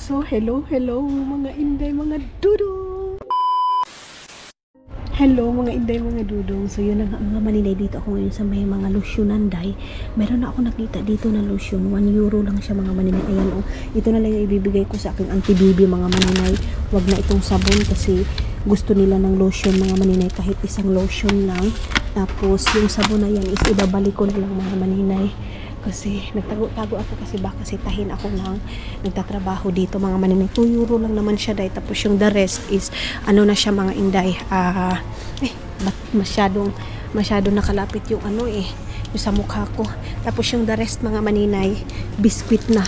So, hello mga inday, mga dudong. Hello mga inday, mga dudong. So, yun na nga mga maninay, dito ako ngayon sa may mga losyunan, day. Meron na ako nakita dito na lotion. 1 euro lang siya mga maninay. Ayan o. Ito na lang yung ibibigay ko sa aking auntie Bibi mga maninay. Wag na itong sabon kasi gusto nila ng lotion mga maninay. Kahit isang lotion lang. Tapos, yung sabon na yan is ibabalik ko na lang mga maninay. Kasi nagtago-tago ako kasi baka sitahin ako ng nagtatrabaho dito mga maninay. 2 euro lang naman siya, day. Tapos yung the rest is ano na siya mga inday, ba't masyadong nakalapit yung yung sa mukha ko. Tapos yung the rest mga maninay, biskwit na.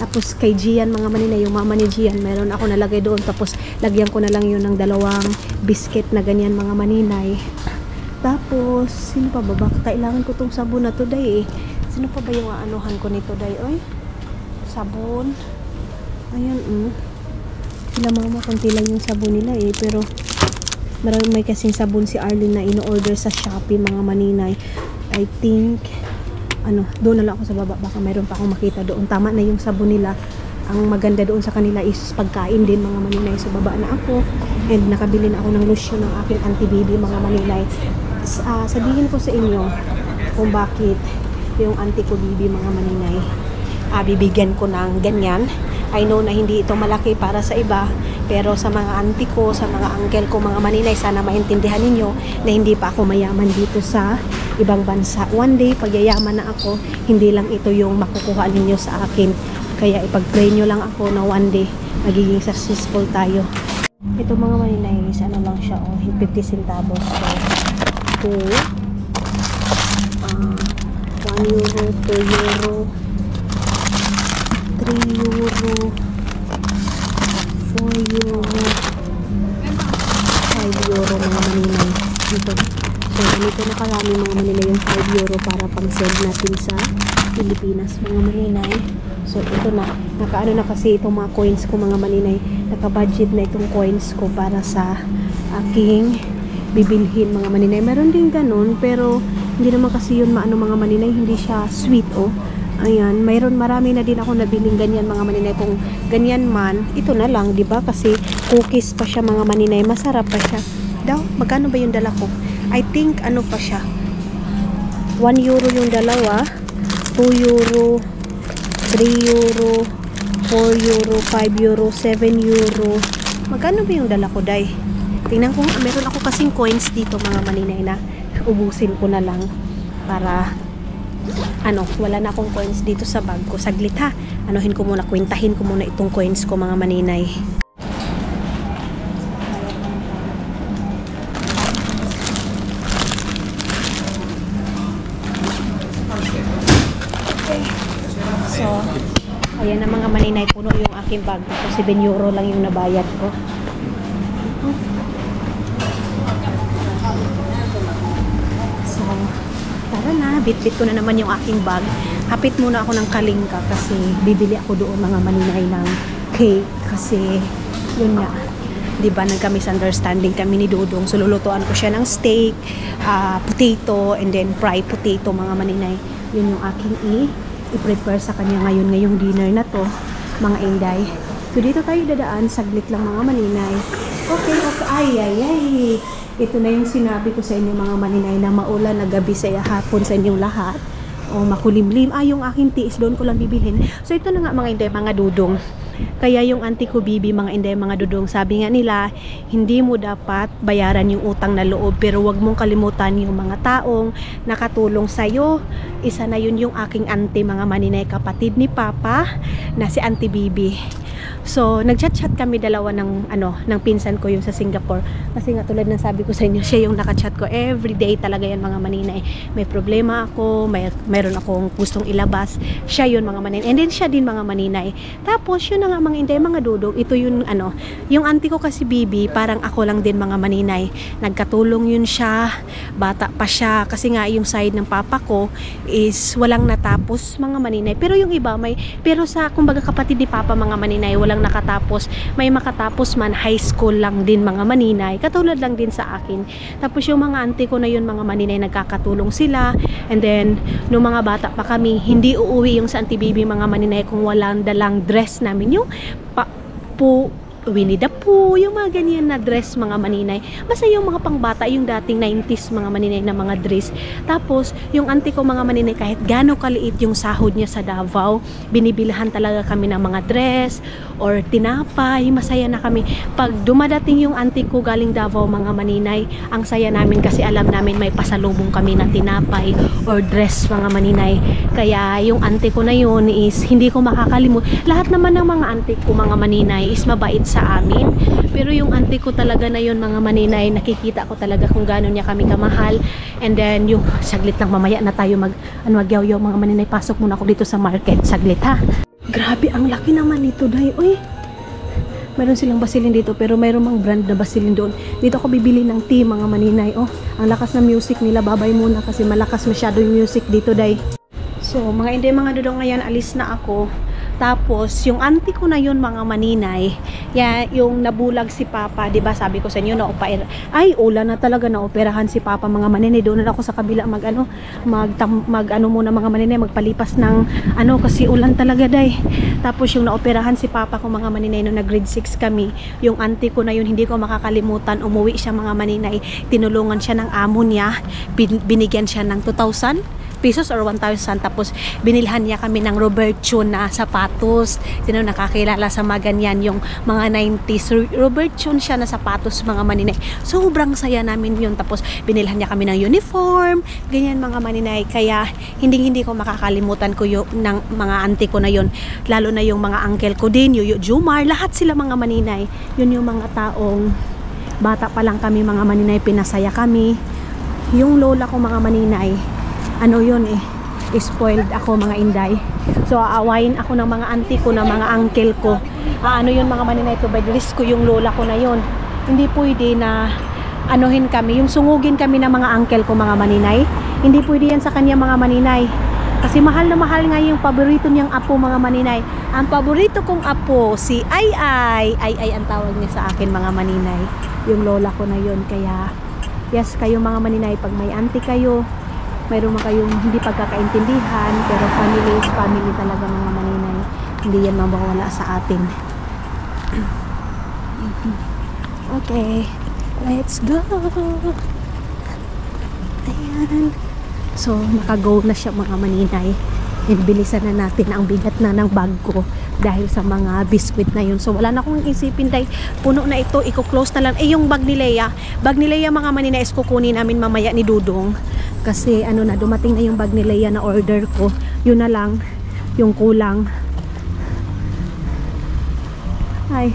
Tapos kay Gian mga maninay, yung mama ni Gian, meron ako nalagay doon. Tapos lagyan ko na lang yun ng 2 biscuit na ganyan mga maninay. Tapos sino pa ba? Baka kailangan ko tong sabon na to, day. Sino pa ba yung aanuhan ko nito, day? Oy, sabon. Ayan, sila mama, konti lang yung sabon nila pero may kasing sabon si Arlene na ino-order sa Shopee mga maninay. I think doon na lang ako sa baba, baka mayroon pa akong makita doon. Tama na yung sabon nila. Ang maganda doon sa kanila is pagkain din mga maninay. So baba na ako and nakabili na ako ng lotion ng aking auntie Bibi mga maninay. Sabihin ko sa inyo kung bakit yung auntie ko Bibi mga maninay bibigyan ko ng ganyan. I know na hindi ito malaki para sa iba, pero sa mga auntie ko, sa mga uncle ko mga maninay, sana maintindihan ninyo na hindi pa ako mayaman dito sa ibang bansa. One day pag yayaman na ako, hindi lang ito yung makukuha ninyo sa akin. Kaya ipag-pray nyo lang ako na one day magiging successful tayo. Ito mga maninay is lang siya 50 centavos. So 1 euro, 2 euro, 3 euro, 4 euro, 5 euro mga maninay dito. So ganito na karami mga maninay yung 5 euro para pang send natin sa Pilipinas mga maninay. So ito na, nakaano na kasi itong mga coins ko mga maninay, naka-budget na itong coins ko para sa aking bibilhin mga maninay. Meron din ganun, pero hindi naman kasi yun mga maninay, hindi siya sweet ayan, marami na din ako nabiling ganyan mga maninay. Kung ganyan man, ito na lang, di ba? Kasi cookies pa siya mga maninay, masarap pa siya daw. Magkano ba yung dala ko? I think pa siya 1 euro yung dalawa, 2 euro, 3 euro, 4 euro, 5 euro, 7 euro. Magkano ba yung dala ko, day? Tingnan ko, meron ako kasing coins dito mga maninay na ubusin ko na lang para wala na akong coins dito sa bag ko. Saglit ha, kwentahin ko muna itong coins ko mga maninay. Okay. So ayan na mga maninay, puno yung aking bag. Tapos 7 euro lang yung nabayad ko. Tara na, bit-bit ko na naman yung aking bag. Hapit muna ako ng Kalinga kasi bibili ako doon mga maninay ng cake. Kasi yun nga, di ba, nagka-misunderstanding kami ni Dudong. So lulutuan ko siya ng steak, potato, and then fried potato mga maninay. Yun yung aking i-prepare sa kanya ngayong dinner na to mga inday. So dito tayo dadaan, saglit lang mga maninay. Okay. Ay. Ito na yung sinabi ko sa inyo mga maninay na maulan na gabi sa hapon sa inyong lahat. Makulimlim. Yung aking tiis, doon ko lang bibilhin. So ito na nga mga inday, mga dudong. Kaya yung auntie ko Bibi mga inday, mga dudong, sabi nga nila, hindi mo dapat bayaran yung utang na loob, pero wag mong kalimutan yung mga taong nakatulong sa'yo. Isa na yun yung aking auntie mga maninay, kapatid ni Papa na si Auntie Bibi. So, nagchat-chat kami dalawa ng pinsan ko yung sa Singapore. Kasi nga tulad ng sabi ko sa inyo, siya yung nakachat ko everyday talaga yan mga maninay. May problema ako, mayroon akong gustong ilabas. Siya yun mga maninay. And then siya din mga maninay. Tapos yun na nga mga inday, mga dudong, ito yung yung auntie ko kasi Bibi, parang ako lang din mga maninay. Nagkatulong yun siya, bata pa siya. Kasi nga yung side ng papa ko is walang natapos mga maninay. Pero yung iba pero sa kumbaga kapatid ni Papa mga maninay, wala walang nakatapos. May makatapos man, high school lang din mga maninay, katulad lang din sa akin. Tapos yung mga auntie ko na yun mga maninay, nagkakatulong sila. And then nung mga bata pa kami, hindi uuwi yung sa Auntie Bibi mga maninay kung walang dalang dress namin, yung Winnie the Pooh, yung mga ganyan na dress mga maninay. Basta yung mga pangbata, yung dating 90s mga maninay na mga dress. Tapos yung auntie ko mga maninay, kahit gaano kaliit yung sahod niya sa Davao, binibilhan talaga kami ng mga dress or tinapay. Masaya na kami pag dumadating yung auntie ko galing Davao mga maninay. Ang saya namin kasi alam namin may pasalubong kami na tinapay or dress mga maninay. Kaya yung auntie ko na yun is hindi ko makakalimut. Lahat naman ng mga auntie ko mga maninay is mabait sa amin, pero yung auntie ko talaga na yun mga maninay, nakikita ko talaga kung gaano niya kami kamahal. And then yung saglit lang, mamaya na tayo magyaw-yaw mga maninay. Pasok muna ako dito sa market saglit ha. Grabe ang laki naman nito day. Uy, meron silang basilin dito, pero mayroon mang brand na basilin doon. Dito ako bibili ng tea mga maninay. Oh, ang lakas ng music nila. Babay muna kasi malakas masyado yung music dito day. So mga hindi mga dudong, ngayon alis na ako. Tapos yung auntie ko na yun mga maninay, yung nabulag si Papa, 'di ba? Sabi ko sa inyo na ulan na talaga, na operahan si Papa mga maninay. Doon na ako sa kabila mag muna mga maninay, magpalipas ng kasi ulan talaga day. Tapos yung naoperahan si Papa ko mga maninay no, na grade 6 kami. Yung auntie ko na yun, hindi ko makakalimutan, umuwi siya mga maninay, tinulungan siya ng amo niya, binigyan siya ng 2,000 pesos or 1,000. Tapos binilhan niya kami ng Roberto na sapatos. Sino nakakilala sa mga ganyan, yung mga 90s Roberto siya na sapatos mga maninay. Sobrang saya namin yun. Tapos binilhan niya kami ng uniform, ganyan mga maninay. Kaya hindi ko makakalimutan ko yung ng mga auntie ko na yun, lalo na yung mga uncle ko din, yung Jumar, lahat sila mga maninay. Yun yung mga taong bata pa lang kami mga maninay, pinasaya kami. Yung lola ko mga maninay, spoiled ako mga inday. So aawayin ako ng mga auntie ko, ng mga uncle ko. Yun mga maninay, to bad risk ko yung lola ko na yun. Hindi pwede na kami, yung sungugin kami ng mga uncle ko mga maninay. Hindi pwede yan sa kanya mga maninay. Kasi mahal na mahal nga yung paborito niyang apo mga maninay. Ang paborito kong apo, si Ay ang tawag niya sa akin mga maninay. Yung lola ko na yun. Kaya yes, kayo mga maninay, pag may auntie kayo, mayroon man kayong hindi pagkakaintindihan, pero family is family talaga mga maninay. Hindi yan mawawala sa atin. Okay, let's go. Ayan. So nakago na siya mga maninay. Bilisan na natin, ang bigat na ng bag ko dahil sa mga biskwit na yun. So wala na akong isipin dahil puno na ito, i-close na lang. Yung bag ni Leia mga maninay is kukunin namin mamaya ni Dudong. Kasi na, dumating na yung bag ni Leia na order ko. Yun na lang yung kulang. Ay.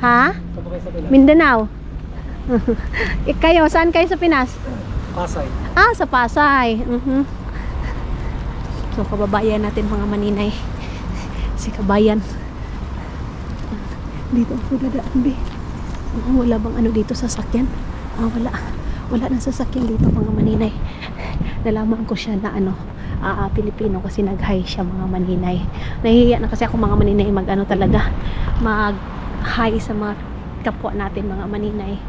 Ha? Mindanao. Kayo, saan kayo sa Pinas? Pasay. Sa Pasay. So kababayan natin mga maninay, si kabayan. Dito ako dadaan be. Wala bang dito sasakyan? Wala nang sasakyan dito mga maninay. Nalaman ko siya na Pilipino kasi nag-hi siya mga maninay. Nahihiya na kasi ako mga maninay talaga mag-hi sa mga kapwa natin mga maninay.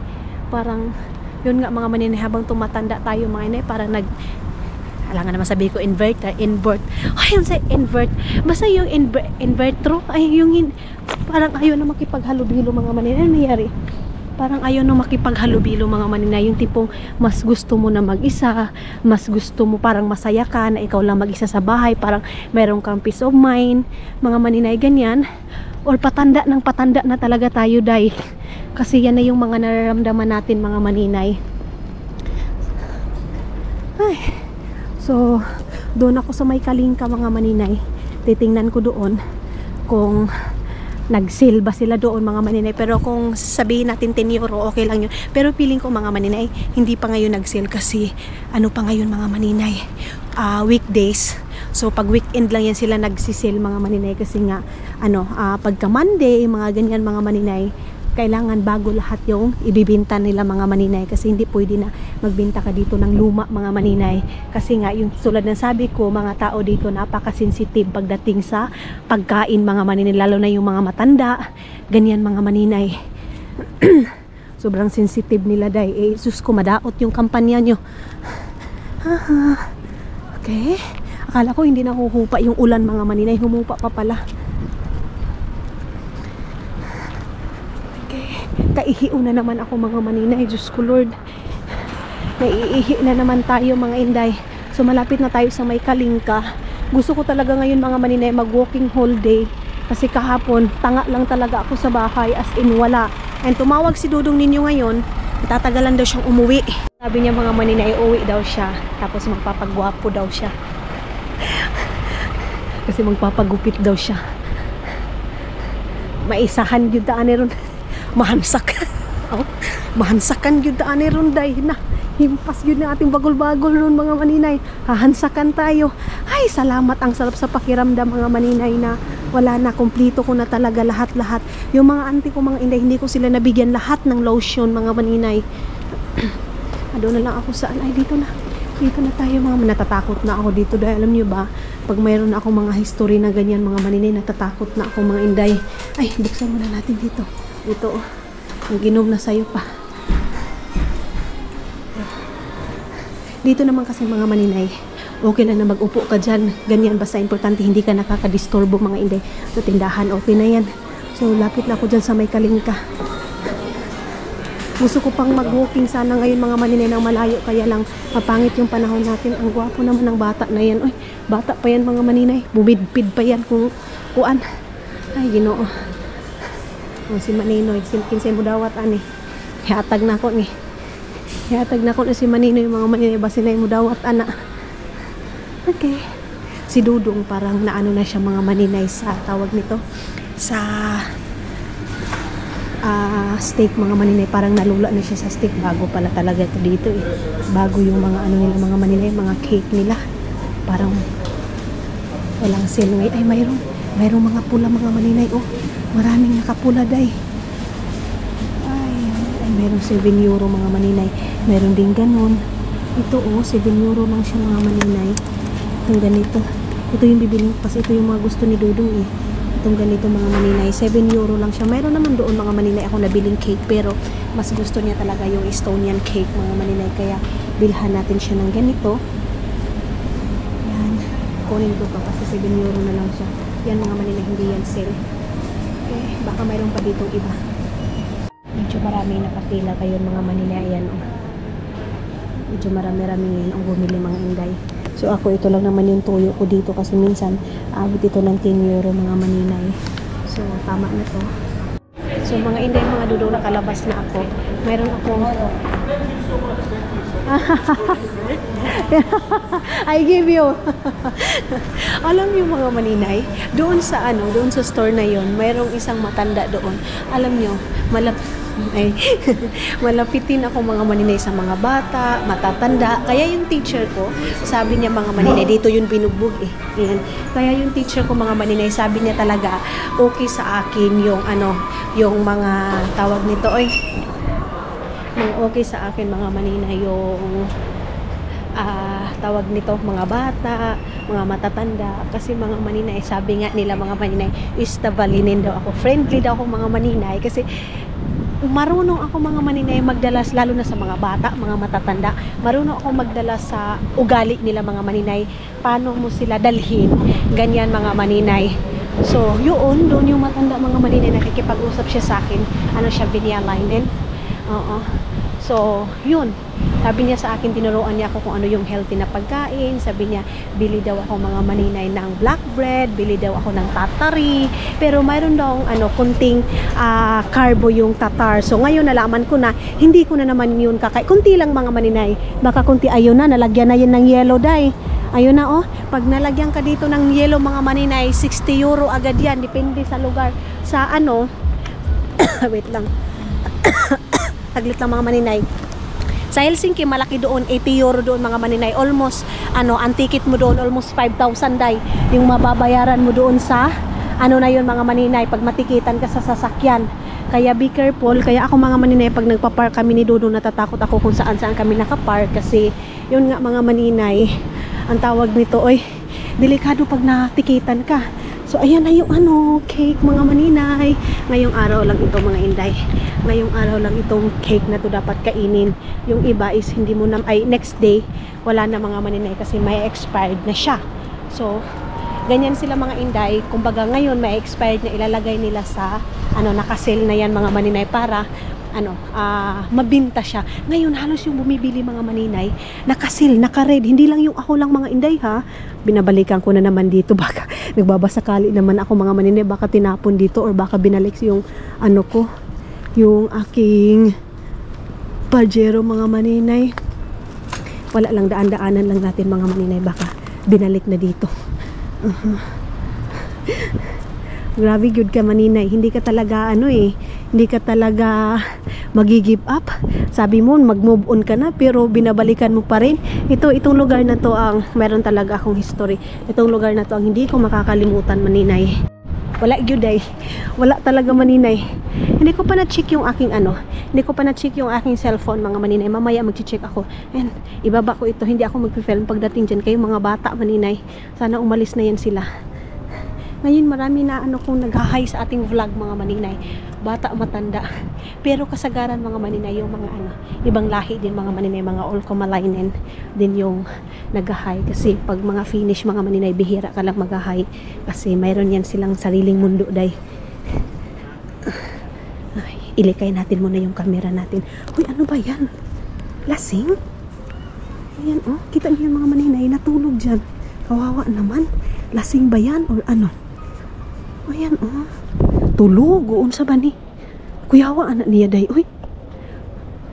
Parang yun nga mga maninay, habang tumatanda tayo mga inay, parang alam nga naman sabi ko invert. Yung sa invert, basta yung invertro, parang ayaw na makipaghalubilo mga maninay. Ano nangyari? Parang ayaw na makipaghalubilo mga maninay. Yung tipong mas gusto mo na mag-isa, mas gusto mo parang masaya ka na ikaw lang mag-isa sa bahay, parang meron kang peace of mind mga maninay, ganyan. Or patanda na talaga tayo day. Kasi yan na yung mga nararamdaman natin mga maninay. So doon ako sa may Kalingka mga maninay. Titingnan ko doon kung nag-sale ba sila doon mga maninay. Pero kung sabihin natin 10 euro, okay lang yun. Pero feeling ko mga maninay, hindi pa ngayon nag-sale kasi pa ngayon mga maninay, weekdays. So pag weekend lang yan sila nagsisale mga maninay. Kasi nga pagka Monday, mga ganyan mga maninay, kailangan bago lahat yung ibibenta nila mga maninay, kasi hindi pwede na magbenta ka dito ng luma mga maninay, kasi nga yung tulad ng sabi ko, mga tao dito napaka-sensitive pagdating sa pagkain mga maninay, lalo na yung mga matanda, ganyan mga maninay. Sobrang sensitive nila day. Sus ko, madaot yung kampanya nyo. Okay, akala ko hindi nahuhupa yung ulan mga maninay, humupa pa pala. Kaihiu na naman ako mga maninay. Diyos ko Lord, naiihi na naman tayo mga inday. So malapit na tayo sa may Kalingka. Gusto ko talaga ngayon mga maninay mag walking whole day, kasi kahapon tanga lang talaga ako sa bahay, as in wala. And tumawag si Dudong ninyo ngayon, tatagalan daw siyang umuwi. Sabi niya mga maninay, uwi daw siya, tapos magpapagwapo daw siya. Kasi magpapagupit daw siya. Maisahan yun daan ron. Mahansak. Oh, mahansakan yun daan ron day na. Himpas yun na ating bagol-bagol ron mga maninay. Hahansakan tayo. Ay, salamat, ang sarap sa pakiramdam mga maninay na wala na, kumplito ko na talaga lahat-lahat. Yung mga auntie ko mga inday, hindi ko sila nabigyan lahat ng lotion mga maninay. Doon na lang ako saan. Ay, dito na tayo mga, natatakot na ako dito dahil alam nyo ba, pag mayroon na ako mga history na ganyan mga maninay, natatakot na ako mga inday. Ay, buksan muna natin dito. Ito, ang ginom na sayo pa. Dito naman kasi mga maninay, okay lang na mag-upo ka dyan. Ganyan, basta importante hindi ka nakakadisturbo mga inday. Sa tindahan, okay na yan. So, lapit na ako dyan sa may Kalingka. Gusto ko pang mag-walking sana ngayon mga maninay ng malayo, kaya lang mapangit yung panahon natin. Ang gwapo naman ng bata na yan. Uy, bata pa yan mga maninay. Bumidpid pa yan kung kuan. Ay, Ginoo. Si Maninoy, kinsay mo dawat ani. Hiatag na ko ni. Hiatag na ko na si Maninoy mga maninay, basin na mo dawat ana. Okay. Si Dudong parang naano na siya mga maninay sa tawag nito, sa steak mga maninay, parang nalula na siya sa steak. Bago pala talaga ito dito eh. Bago yung mga ano nila mga maninay, mga cake nila. Parang walang sale ngayon. Ay, mayroong mga pula mga maninay. Oh, maraming nakapula day. Ay, mayroong 7 euro mga maninay. Mayroon din ganun. Ito oh, 7 euro lang siya mga maninay. Itong ganito. Ito yung bibiling, kasi ito yung mga gusto ni Dudong eh. Itong ganito mga maninay, 7 euro lang siya. Mayroon naman doon mga maninay ako nabiling cake, pero mas gusto niya talaga yung Estonian cake mga maninay, kaya bilhan natin siya ng ganito. Yan, kunin ko pa kasi 7 euro na lang siya. Yan mga maninay, hindi yan sale. Okay, baka mayroon pa ditong iba. Medyo marami nakapila kayo mga maninay. Ayan oh. Medyo marami-rami ngayon ang bumili mga inday. So ako, ito lang naman yung tuyo ko dito, kasi minsan abot ito ng 10 euro mga maninay. So tama na to. So mga inday, mga Dudong, nakalabas na ako. Mayroon akong I give you. Alam niyo mga maninay, doon sa doon sa store na yon, mayroong isang matanda doon. Alam niyo, malapitin ako mga maninay sa mga bata, matatanda. Kaya yung teacher ko, sabi niya mga maninay, dito yung binugbog eh. Yan. Kaya yung teacher ko mga maninay, sabi niya talaga, okay sa akin yung yung mga tawag nito, okay sa akin mga maninay yung tawag nito, mga bata, mga matatanda, kasi mga maninay, sabi nga nila mga maninay, istabalinin daw ako, friendly daw ako mga maninay, kasi marunong ako mga maninay magdalas, lalo na sa mga bata, mga matatanda. Marunong ako magdalas sa ugali nila mga maninay, paano mo sila dalhin, ganyan mga maninay. So yun, doon yung matanda mga maninay, nakikipag-usap siya sa akin, siya, Vinyalain din. Oo. So yun, sabi niya sa akin, tinuruan niya ako kung ano yung healthy na pagkain. Sabi niya, bili daw ako mga maninay ng black bread, bili daw ako ng tatari, pero mayroon daw kunting carbo yung tatar. So ngayon nalaman ko na hindi ko na naman yun kunti lang mga maninay, baka kunti. Ayun na, nalagyan na yun ng yellow dye. Ayun na oh, pag nalagyan ka dito ng yellow mga maninay, 60 euro agad yan, depende sa lugar. Sa wait lang. Saglit lang mga maninay. Sa Helsinki, malaki doon, 80 euro doon mga maninay. Almost, ang ticket mo doon, almost 5,000 day. Yung mababayaran mo doon sa, na yun mga maninay, pag matikitan ka sa sasakyan. Kaya be careful. Kaya ako mga maninay, pag nagpa-park kami ni Dodong, natatakot ako kung saan kami nakapark. Kasi yun nga mga maninay, ang tawag nito, oy, delikado pag natikitan ka. So ayan na yung cake mga maninay. Ngayong araw lang ito mga inday. Ngayong araw lang itong cake na to dapat kainin. Yung iba is hindi mo na, ay next day, wala na mga maninay kasi may expired na siya. So ganyan sila mga inday. Kumbaga ngayon may expired na, ilalagay nila sa naka-sale na yan mga maninay para mabinta siya. Ngayon halos yung bumibili mga maninay naka-sale, naka-red. Hindi lang yung ako lang mga inday ha. Binabalikan ko na naman dito, baka nagbabasakali naman ako mga maninay, baka tinapon dito or baka binalik yung yung aking pajero mga maninay. Wala lang, daan-daanan lang natin mga maninay, baka binalik na dito. Grabe good ka maninay, hindi ka talaga hindi ka talaga magi-give up. Sabi mo mag-move on ka na pero binabalikan mo pa rin. Itong lugar na to ang meron talaga akong history. Itong lugar na to ang hindi ko makakalimutan maninay. Wala gyud ay. Wala talaga maninay. Hindi ko pa na-check yung aking hindi ko pa na-check yung aking cellphone mga maninay. Mamaya mag-check ako. And ibaba ko ito, hindi ako mag-film pagdating diyan. Kayo mga bata maninay, sana umalis na yan sila. Ngayon marami na kung nag-hi sa ating vlog mga maninay, bata matanda, pero kasagaran mga maninay yung mga ibang lahi din mga maninay, mga Olkomalainen din yung nag-hi, kasi pag mga Finnish mga maninay, bihira ka lang mag-hi kasi mayroon yan silang sariling mundo day. Ilikay natin muna yung camera natin. Uy, ano ba yan? Lasing? Ayan kita niyo yung mga maninay natulog dyan, kawawa naman. Lasing ba yan or ano? Ayan tulog, unsa ba ni? Kuyawa anak niya day. Uy,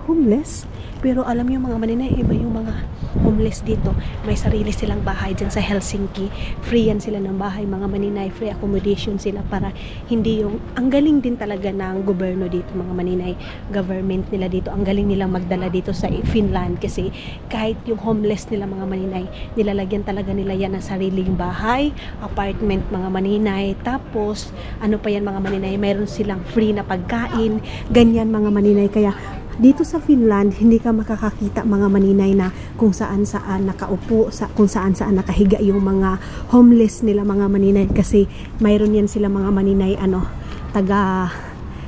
homeless. Pero alam niyo mga maninay, iba yung mga homeless dito. May sarili silang bahay dyan sa Helsinki. Free yan sila ng bahay mga maninay. Free accommodation sila para hindi yung, ang galing din talaga ng gobyerno dito mga maninay. Government nila dito, ang galing nilang magdala dito sa Finland kasi kahit yung homeless nila mga maninay, nilalagyan talaga nila yan ng sariling bahay, apartment mga maninay. Tapos, pa yan mga maninay, mayroon silang free na pagkain, ganyan mga maninay. Kaya dito sa Finland, hindi ka makakakita mga maninay na kung saan-saan nakaupo, kung saan-saan nakahiga yung mga homeless nila mga maninay, kasi mayroon yan sila mga maninay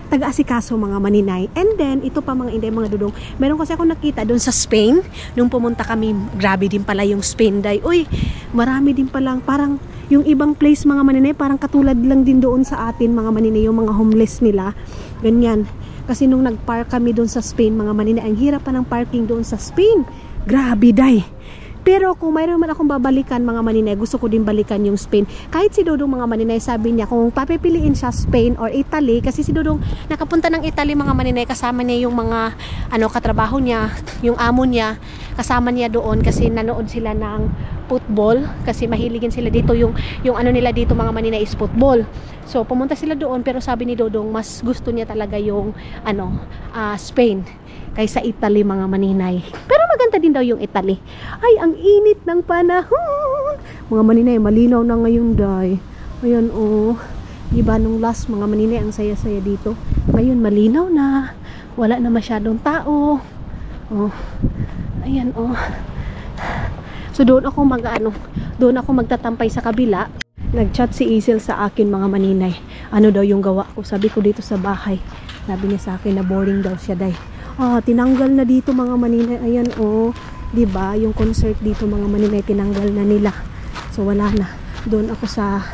taga-asikaso mga maninay. And then, ito pa mga inday, mga dudong, meron kasi ako nakita doon sa Spain, nung pumunta kami, grabe din pala yung Spain day. Uy, marami din palang, parang yung ibang place mga maninay, parang katulad lang din doon sa atin mga maninay, yung mga homeless nila, ganyan. Kasi nung nag-park kami doon sa Spain mga maninay, ang hirap pa ng parking doon sa Spain. Grabe day. Pero kung mayroon man akong babalikan mga maninay, gusto ko din balikan yung Spain. Kahit si Dodong mga maninay, sabi niya kung papipiliin siya Spain or Italy, kasi si Dodong nakapunta ng Italy mga maninay, kasama niya yung mga katrabaho niya, yung amo niya, kasama niya doon kasi nanood sila ng football, kasi mahiligin sila dito, yung nila dito mga maninay is football. So pumunta sila doon, pero sabi ni Dodong mas gusto niya talaga yung Spain kaysa Italy mga maninay. Pero maganda din daw yung Italy. Ay, ang init ng panahon mga maninay, malinaw na ngayon day. Ayan diba nung last mga maninay, ang saya-saya dito. Ngayon malinaw na, wala na masyadong tao. Ayan so doon ako magtatampay sa kabila. Nag-chat si Isel sa akin mga maninay, ano daw yung gawa ko. Sabi ko dito sa bahay, sabi niya sa akin na boring daw siya day. Tinanggal na dito mga maninay. Ayan diba yung concert dito mga maninay, tinanggal na nila. So wala na. Doon ako sa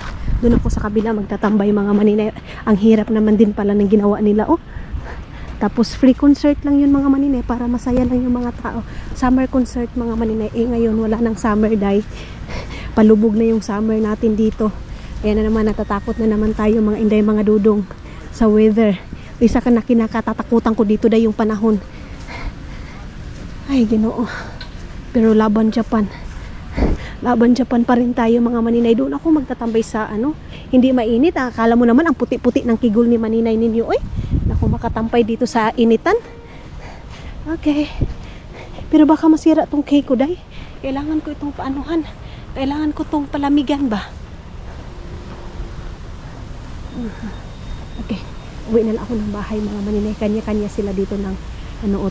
kabila magtatambay mga maninay. Ang hirap naman din pala ng ginawa nila. Tapos free concert lang yun mga maninay, para masaya lang yung mga tao. Summer concert mga maninay. Ngayon wala nang summer day. Palubog na yung summer natin dito. Ayan na naman, natatakot na naman tayo mga inday, mga dudong, sa weather. Isa ka na kinakatatakutan ko dito day yung panahon. Ay Ginoo. Pero laban Japan pa rin tayo mga maninay. Doon ako magtatambay sa hindi mainit. Akala mo naman ang puti-puti ng kigol ni maninay ninyo. Naku, makatampay dito sa initan. Okay, pero baka masira tong cake ko day. Kailangan ko itong paanuhan. Kailangan ko itong palamigan ba. Okay, Uwi na lang ako ng bahay mga maninay. Kanya-kanya sila dito ng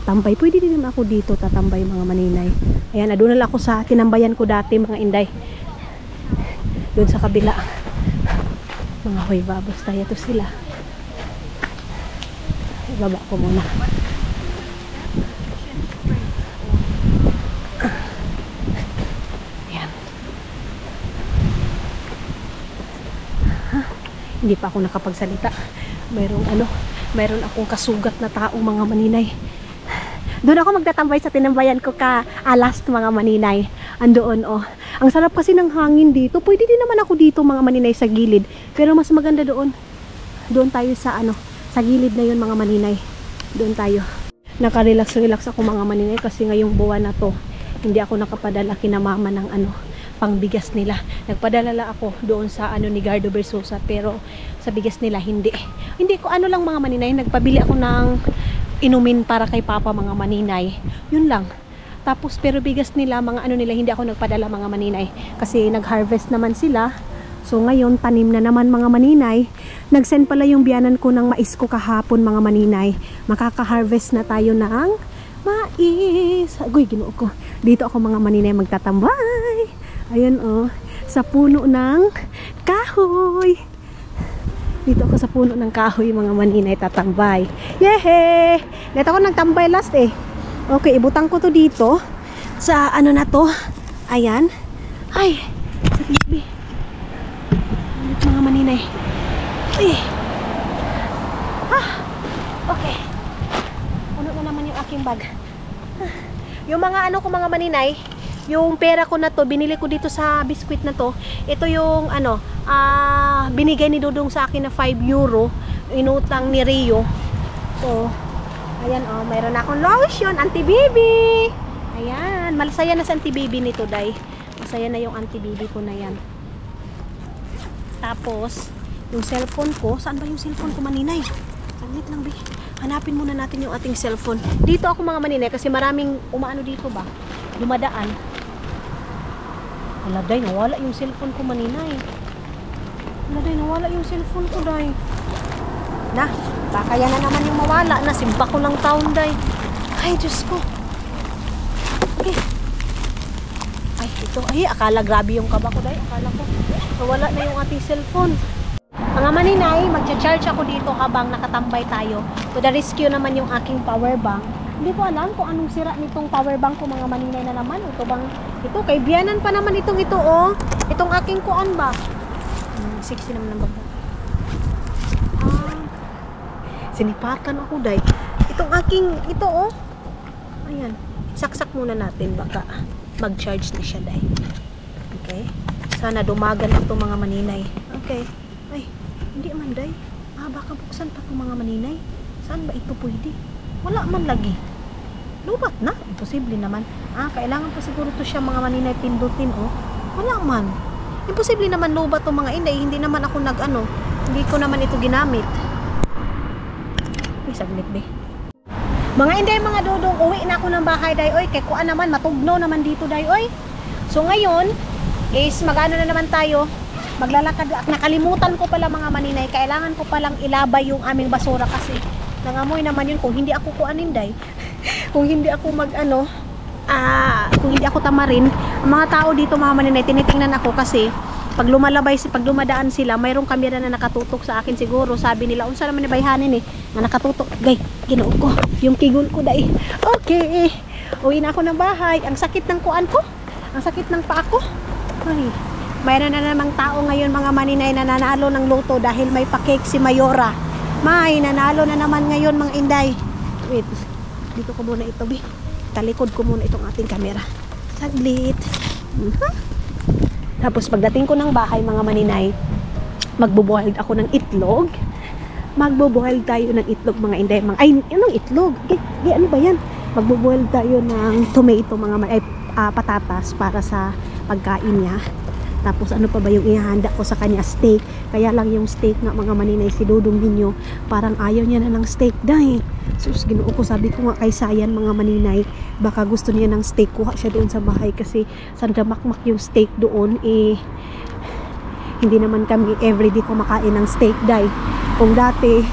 tambay. Pwede din naman ako dito tatambay mga maninay. Ayan, doon na lang ako sa tinambayan ko dati mga inday. Doon sa kabila. Mga huybabos tayo to sila. Ibaba ko muna. Ayan. Hindi pa ako nakapagsalita. Mayroon akong kasugat na tao mga maninay. Doon ako magtatambay sa tinambayan ko last mga maninay. Andoon Ang sarap kasi ng hangin dito. Pwede din naman ako dito mga maninay sa gilid. Pero mas maganda doon. Doon tayo sa sa gilid na yun mga maninay. Doon tayo. Nakarelax ako mga maninay kasi ngayong buwan na to, hindi ako nakapadala kina mama ng pangbigas nila. Nagpadala ako doon sa ni Gardo Versosa, pero sa bigas nila hindi ko lang mga maninay, nagpabili ako ng inumin para kay papa mga maninay, yun lang. Tapos pero bigas nila mga nila hindi ako nagpadala mga maninay kasi nag-harvest naman sila. So ngayon tanim na naman mga maninay. Nag-send pala yung biyanan ko ng mais ko kahapon mga maninay. Makaka-harvest na tayo ng mais. Agoy, ginoo ko. Dito ako mga maninay magtatambay. Ayan sa puno ng kahoy. Dito ako sa puno ng kahoy mga maninay tatambay. Yehey! Dito ako nagtambay last Okay, ibutang ko to dito sa na to. Ayan. Ay, sa TV. Mga maninay. Ay. Okay. Puno na naman yung aking bag. Yung mga ko mga maninay, yung pera ko na to, binili ko dito sa biskwit na to. Ito yung binigay ni Dudong sa akin na 5 euro. Inutang ni Rio. So, ayan mayroon akong lotion, anti-baby. Ayan, masaya na sa anti-baby nito, day. Masaya na yung anti-baby ko na yan. Tapos, yung cellphone ko, saan ba yung cellphone ko maninay? Saglit lang, be. Hanapin muna natin yung ating cellphone. Dito ako mga maninay kasi maraming dito ba? Dumadaan. Wala, day, nawala yung cellphone ko maninay. Wala, day, nawala yung cellphone ko, day. Na, baka yan na naman yung mawala. Nasimpa ko ng taon, day. Ay, Diyos ko. Okay. Ay, ito. Ay, akala grabe yung kaba ko, day. Akala ko nawala na yung ating cellphone. Mga maninay, magcha-charge ako dito habang nakatambay tayo. To the rescue naman yung aking power bank. Hindi ko alam kung anong sira nitong power bank ko mga maninay na naman. Ito kay biyanan pa naman ito Itong aking kuan ba? 60 naman ang bag. Sinipatan ako, day. Itong aking Ayan. Saksak muna natin baka mag-charge na siya, day. Okay. Sana dumagan ito mga maninay. Okay. Ay, hindi man, day. Baka buksan pa ito mga maninay. Saan ba ito pwede? Wala man lagi. Lubat na. Imposible naman. Kailangan pa siguro ito siya mga maninay pindutin, Wala man. Imposible naman lubat ito mga inday. Hindi naman ako hindi ko naman ito ginamit. Ay, saglit, be. Mga inday, mga dudong, uwi na ako ng bahay, day. Oy, kay kuan naman, matugno naman dito, day. Oy. So, ngayon, is magano na naman tayo. Maglalakad. Nakalimutan ko pala mga maninay. Kailangan ko palang ilabay yung aming basura kasi nangamoy naman yun kung hindi ako kuanin, day. Kung hindi ako kung hindi ako tamarin, ang mga tao dito mga maninay, tinitingnan ako kasi pag dumadaan sila, mayroong kamera na nakatutok sa akin siguro. Sabi nila, unsa naman ni bayhanin na nakatutok. Gay, ginoo ko. Yung kigol ko, day. Okay. Uwi na ako ng bahay. Ang sakit ng kuan ko. Ang sakit ng paa ko. Ay, mayroon na namang tao ngayon mga maninay na nanalo ng loto dahil may pa-cake si Mayora. May nanalo na naman ngayon mga inday. Wait. Dito ko muna ito, be. Talikod ko muna itong ating camera. Saglit. Tapos pagdating ko ng bahay mga maninay, magbo-boiled ako ng itlog. Magbo-boiled tayo ng itlog mga inday. Anong itlog? Ano ba yan? Magbo-boiled tayo ng tomato mga patatas para sa pagkain niya. Tapos ano pa ba yung ihahanda ko sa kanya? Steak. Kaya lang yung steak nga mga maninay, si Dudong ninyo, parang ayaw niya na ng steak, dahil sus, ginoo ko, sabi ko nga kay Sayan mga maninay, baka gusto niya ng steak, kuha siya doon sa bahay kasi sandamakmak yung steak doon, hindi naman kami everyday kumakain ng steak, dahil kung dati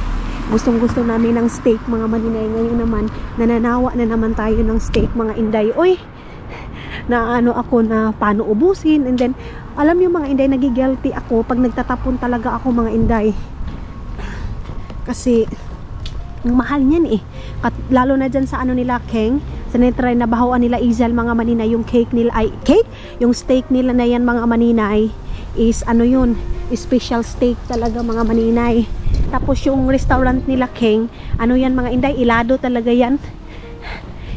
Gustong-gusto namin ng steak mga maninay. Ngayon naman, nananawa na naman tayo ng steak mga inday. Oy, na ano ako na paano ubusin. And then, alam niyo mga inday, nagigilty ako pag nagtatapon talaga ako mga inday. Kasi, ang mahal niyan eh. Lalo na dyan sa ano nila, Keng. Sa netry na bahawan nila Izal mga maninay. Yung cake nila, ay cake? Yung steak nila na yan mga maninay is ano yun, special steak talaga mga maninay. Tapos yung restaurant nila Keng, ano yan mga inday, ilado talaga yan.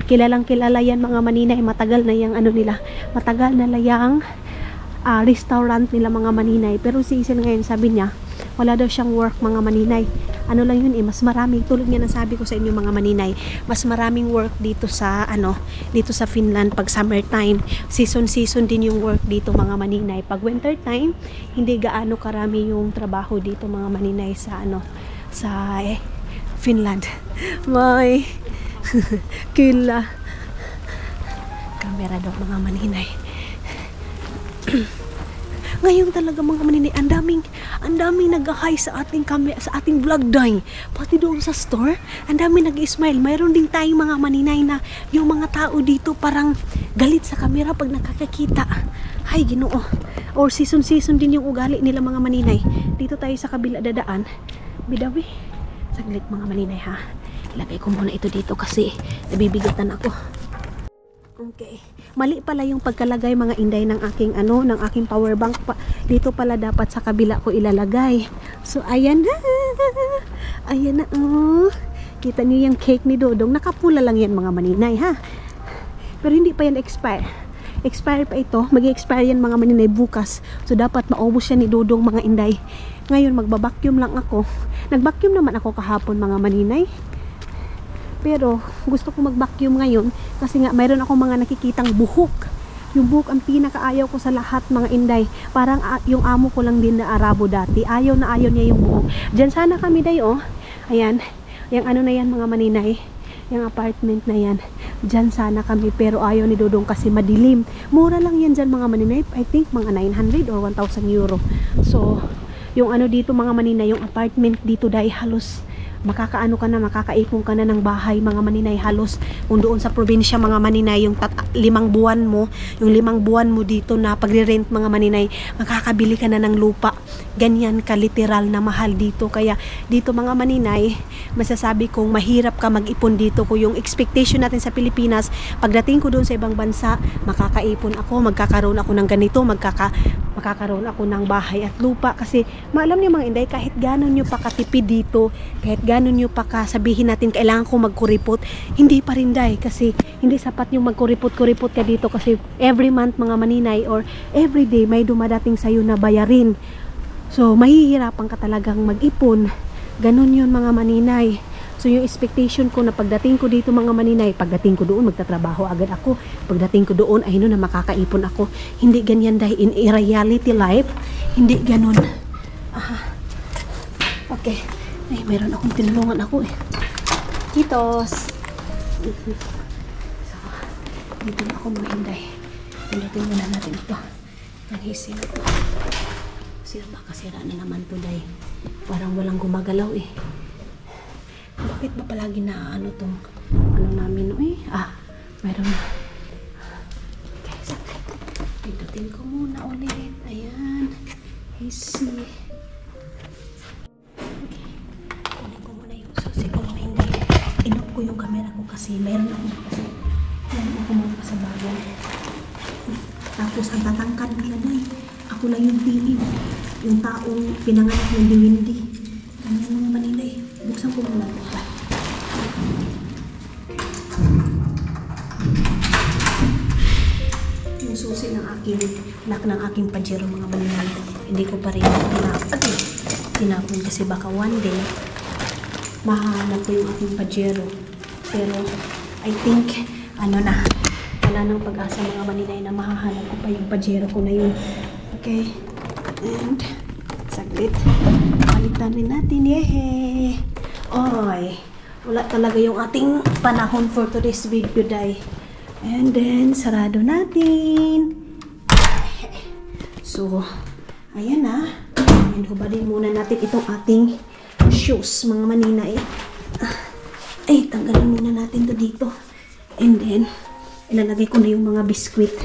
Kilalang kilala yan mga maninay. Matagal na yung ano nila, matagal na layang restaurant nila mga maninay. Pero si Izal ngayon sabi niya, wala daw siyang work mga maninay. Ano lang yun eh, mas marami, tulad nga nasabi ko sa inyo mga maninay, mas maraming work dito sa ano, dito sa Finland pag summertime. Season din yung work dito mga maninay. Pag winter time, hindi gaano karami yung trabaho dito mga maninay sa ano, sa Finland. May kila camera daw mga maninay. Ngayon talaga mga maninay, ang daming nag-hi sa ating sa ating vlog day. Pati doon sa store, ang daming nag-smile. Mayroon din tayong mga maninay na yung mga tao dito parang galit sa camera pag nakakakita. Hay, Ginoo. Or season din yung ugali nila mga maninay. Dito tayo sa kabila dadaan. Bidawi. Saglit mga maninay ha. Ilagay ko muna ito dito kasi nabibigatan ako. Okay. Mali pala yung pagkalagay mga inday ng aking ano, ng aking power bank pa. Dito pala dapat sa kabila ko ilalagay. So ayan na. Ayan na oh. Kita niyo yung cake ni Dodong. Nakapula lang yan mga maninay ha. Pero hindi pa yan expire. Expire pa ito. Mag-expire yan mga maninay bukas. So dapat maubos siya ni Dodong mga inday. Ngayon magbabacuum lang ako. Nag-vacuum naman ako kahapon mga maninay. Pero gusto ko mag-vacuum ngayon kasi nga mayroon ako mga nakikitang buhok. Yung buhok ang pinakaayaw ko sa lahat mga inday. Parang yung amo ko lang din na Arabo dati. Ayaw niya yung buhok. Diyan sana kami day oh. Ayan. Yung ano na yan mga maninay. Yung apartment na yan. Diyan sana kami pero ayaw ni Dodong kasi madilim. Mura lang yan dyan mga maninay. I think mga 900 or 1,000 euro. So yung ano dito mga maninay, yung apartment dito day halos makakaano ka na, makakaipon ka na ng bahay mga maninay. Halos kung doon sa probinsya mga maninay, yung 5 buwan mo, yung 5 buwan mo dito na pagre-rent mga maninay, makakabili ka na ng lupa. Ganyan ka literal na mahal dito. Kaya dito mga maninay, masasabi kong mahirap ka mag-ipon dito. Kung yung expectation natin sa Pilipinas, pagdating ko doon sa ibang bansa, makakaipon ako, magkakaroon ako ng ganito, makakaroon ako ng bahay at lupa. Kasi maalam niyo mga inday, kahit gano'n nyo pa katipid dito, kahit gano'n nyo pa kasabihin natin kailangan ko magkuripot, hindi pa rin day. Kasi hindi sapat yung magkuripot ka dito kasi every month mga maninay or every day may dumadating sa'yo na bayarin. So mahihirapan ka talagang mag-ipon. Ganun yun mga maninay. So yung expectation ko na pagdating ko dito mga maninay, pagdating ko doon magtatrabaho agad ako, pagdating ko doon ay na makakaipon ako. Hindi ganyan dahil in reality life, hindi ganun. Okay. Ay, meron akong tinulungan ako eh. Kitos. So, dito na ako mga inday. Pindutin muna natin ito. Ang hisi na ito. Baka sira na naman to day. Parang walang gumagalaw eh. Bakit ba palagi na ano tong ano namin eh? Mayroon na. Okay, sakit. Pindutin ko muna ulit. Ayan. Hisi. Inop ko yung camera ko kasi meron ako mga kasabayan. Tapos ang tatangkad nila na ako lang yung tingin. Yung taong pinanganak ng hindi. Ano yung mga maninay? Buksan ko muna ito. Yung susi ng aking pajero mga maninay. Hindi ko pa rin tinapon kasi baka one day mahanap ko yung aking pajero. Pero I think wala nang pag-asa mga maninay na mahahanap ko pa yung pajero ko na yun. Okay, and saglit palitan rin natin. Yehey! Oy, wala talaga yung ating panahon for today's video day. And then sarado natin. So ayan na. And hubadin muna natin itong ating shoes, mga maninay. Ay, tanggalin muna natin to dito. And then, ilalagay ko na yung mga biskwit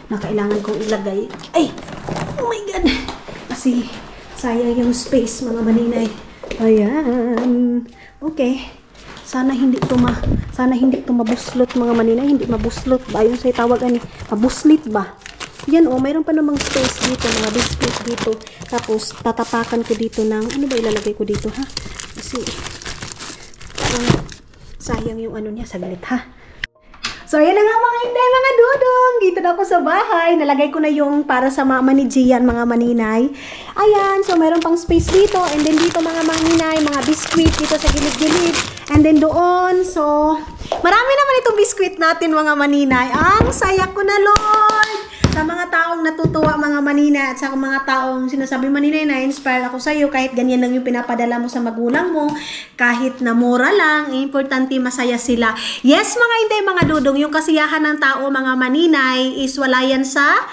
na kailangan kong ilagay. Ay! Oh my God! Kasi, sayang yung space, mga maninay. Ayan. Okay. Sana hindi to mabuslot, mga maninay. Hindi mabuslot ba? Yung sa'yo tawagan ni, mabuslit ba? Yan oh, mayroon pa namang space dito, mga biscuit dito. Tapos, tatapakan ko dito ng, ano ba ilalagay ko dito, ha? Kasi, sayang yung ano niya, saglit, ha? So, yan na nga mga hindi, mga dudong. Dito na ako sa bahay. Nalagay ko na yung para sa mama ni Gian, mga maninay. Ayan, so mayroon pang space dito. And then dito mga maninay, mga biscuit dito sa gilid-gilid. And then doon, so, marami naman itong biscuit natin, mga maninay. Ang saya ko na, Lord! Sa mga taong natutuwa, mga maninay, at sa mga taong sinasabi, maninay, na-inspire ako sa iyo, kahit ganyan lang yung pinapadala mo sa magulang mo, kahit na mura lang, importante masaya sila. Yes, mga hindi, mga dudong, yung kasiyahan ng tao, mga maninay, is wala yan sa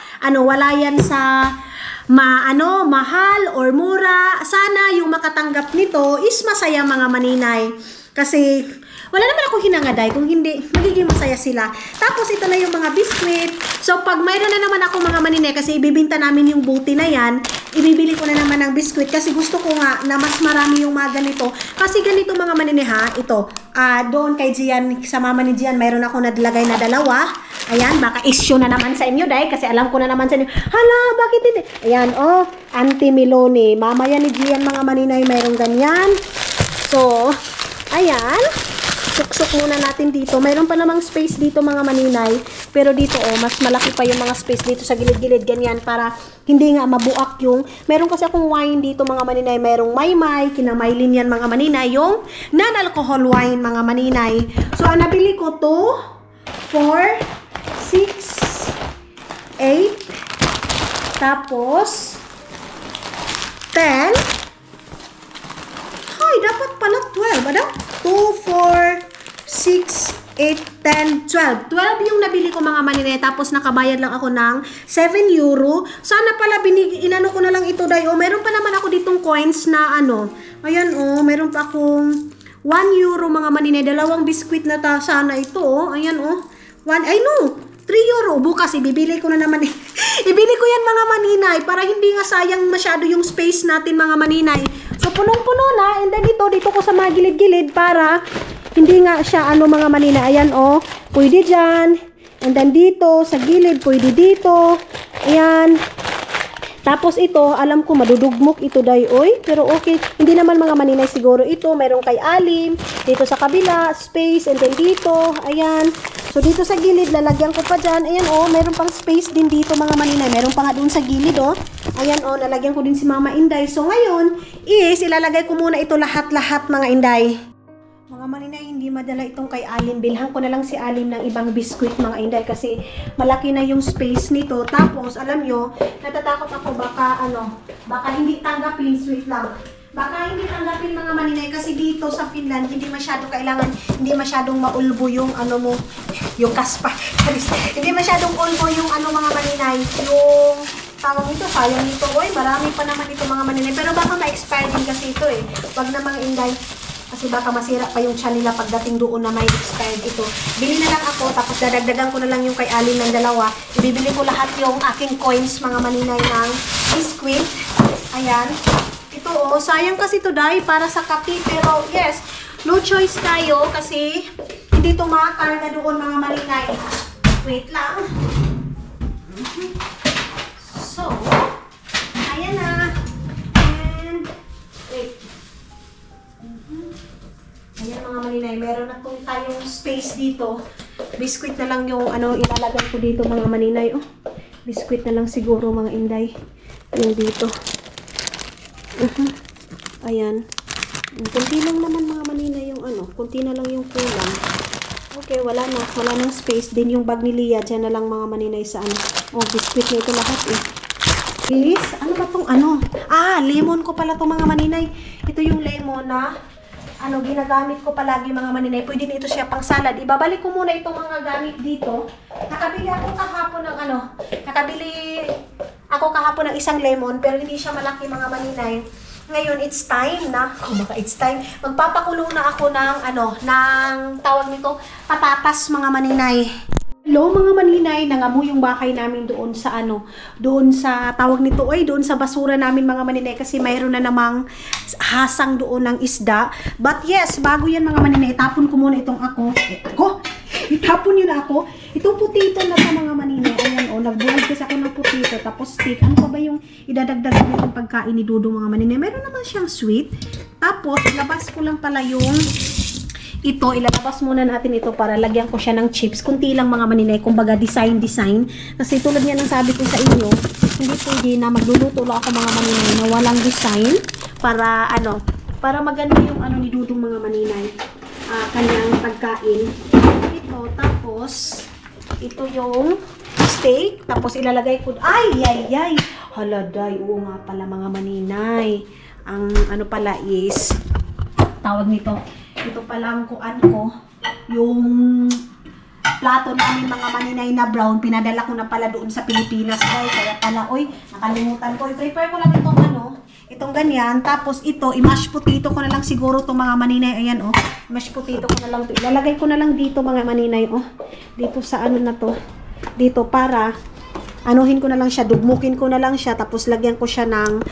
mahal or mura. Sana yung makatanggap nito is masaya, mga maninay. Kasi, wala naman ako hinangaday. Kung hindi, magiging masaya sila. Tapos, ito na yung mga biscuit. So, pag mayroon na naman ako, mga maninay, kasi ibibinta namin yung buti na yan, ibibili ko na naman ng biscuit. Kasi gusto ko nga na mas marami yung mga ganito. Kasi ganito, mga maninay, ha? Ito, doon kay Gian, sa mama ni Gian, mayroon ako nadlagay na dalawa. Ayan, baka issue na naman sa inyo, dahil kasi alam ko na naman sa inyo. Hala, bakit hindi? Ayan, oh, Auntie Milone. Mama yan ni Gian, mga maninay, mayroong ganyan. So, ayan. Suksok muna natin dito. Mayroon pa namang space dito, mga maninay. Pero dito, oh, mas malaki pa yung mga space dito sa gilid-gilid. Ganyan, para hindi nga mabuak yung... Meron kasi akong wine dito, mga maninay. Merong maymay, kinamaylin yan, mga maninay. Yung non-alcohol wine, mga maninay. So, ang nabili ko to, 4, 6, 8, tapos, 10. Ay, dapat pala 12. Ano? 2, 4, 6, 8, 10, 12. 12 yung nabili ko, mga maninay. Tapos nakabayad lang ako ng 7 euro. Sana pala inano ko na lang ito, day. Meron pa naman ako ditong coins na ano. Ayan, meron pa akong 1 euro, mga maninay. Dalawang biskwit na sana ito, Ayan, 3 euro. Bukas, ibibili ko na naman. Ibili ko yan, mga maninay, para hindi nga sayang masyado yung space natin, mga maninay. So, punong-puno na. And then dito ko sa mga gilid-gilid para hindi nga siya, mga maninay. Ayan, pwede dyan. And then dito, sa gilid, pwede dito. Ayan. Tapos ito, alam ko madudugmok ito, dayoy. Pero okay, hindi naman, mga maninay, siguro ito. Meron kay Alim. Dito sa kabila, space. And then dito, ayan. So, dito sa gilid, lalagyan ko pa dyan. Ayan, meron pang space din dito, mga maninay. Meron pa nga dun sa gilid, Ayan, lalagyan ko din si Mama Inday. So, ngayon, is, ilalagay ko muna ito lahat-lahat, mga Inday. Mga maninay, hindi madala itong kay Alim. Bilhan ko na lang si Alim ng ibang biskwit, mga Inday, kasi malaki na yung space nito. Tapos, alam nyo, natatakot ako baka hindi tanggapin, sweet lang. Baka hindi tanggapin, mga maninay, kasi dito sa Finland, hindi masyadong maulbo yung yung kaspa. Hindi masyadong ulbo yung mga maninay, yung tawag nito, sayang nito, marami pa naman ito, mga maninay. Pero baka ma-expire din kasi ito, Wag na, mga Inday. Kasi baka masira pa yung tiyan nila pagdating doon na may expired ito. Bili na lang ako, tapos dadagdagan ko na lang yung kay Alim ng dalawa. Ibibili ko lahat yung aking coins, mga maninay, ng biscuit. Ayan. Ito, sayang kasi ito, dahil para sa kape. Pero, yes, no choice tayo kasi hindi ito makakarga doon, mga maninay. Wait lang. So, ayan na. And, wait. Ayan, mga maninay, meron na kung tayong space dito. Biscuit na lang yung ilalagay ko dito, mga maninay. Biscuit na lang siguro, mga Inday. Yung dito. Ayan. Kunti lang naman, mga maninay, yung kunti na lang yung kulang. Okay, wala nang space. Din yung bag ni Lia, dyan na lang, mga maninay, sa biscuit na ito lahat, Please, ano ba tong lemon ko pala to, mga maninay. Ito yung lemon na ginagamit ko palagi, mga maninay. Pwede nito siya pang salad. Ibabalik ko muna itong mga gamit dito. Nakabili ako kahapon ng isang lemon, pero hindi siya malaki, mga maninay. Ngayon, it's time na, it's time, magpapakulo na ako ng, ng tawag nito, patatas mga maninay. Hello mga maninay, nangamoy yung bahay namin doon sa doon sa tawag nito, doon sa basura namin mga maninay kasi mayroon na namang hasang doon ng isda. But yes, bago yan mga maninay, tapon ko muna itong itapon yun na ako. Itong putito na to mga maninay, ayan nagbuhag kasi ako ng putito, tapos steak. Ano pa ba yung idadagdag ko itong pagkain ni Dudong mga maninay? Meron naman siyang sweet. Tapos, labas ko lang pala yung ito, ilalabas muna natin ito para lagyan ko siya ng chips. Kunti lang mga maninay, kumbaga design. Kasi tulad nga ng sabi ko sa inyo, hindi pwede na magluluto lang ako mga maninay na walang design para para maganda yung ni Dudong mga maninay. Kanyang pagkain. Ito, tapos ito yung steak, tapos ilalagay ko, haladay, oo nga pala mga maninay. Ang pala is, tawag nito, ito palang kuan ko, yung plato namin mga maninay na brown, pinadala ko na pala doon sa Pilipinas, guys. Kaya pala, nakalimutan ko. I-prepare ko lang itong ganyan. Tapos ito, i-mash potato ko na lang siguro itong mga maninay. Ayan, i-mash potato ko na lang ito. Ilalagay ko na lang dito mga maninay, dito sa na to. Dito para anuhin ko na lang siya, dugmukin ko na lang siya, tapos lagyan ko siya ng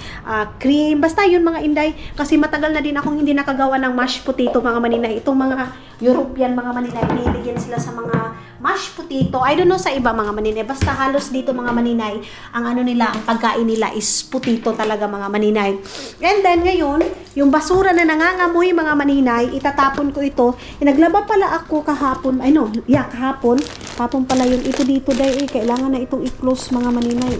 cream. Basta yun mga inday, kasi matagal na din akong hindi nakagawa ng mashed potato mga maninay. Itong mga European mga maninay, niligyan sila sa mga mashed potato. I don't know sa iba mga maninay, basta halos dito mga maninay, ang ang pagkain nila is potato talaga mga maninay. And then ngayon, yung basura na nangangamoy mga maninay, itatapon ko ito. Naglaba pala ako kahapon, kahapon pala yun. Ito dito dahil kailangan na itong i-close mga maninay,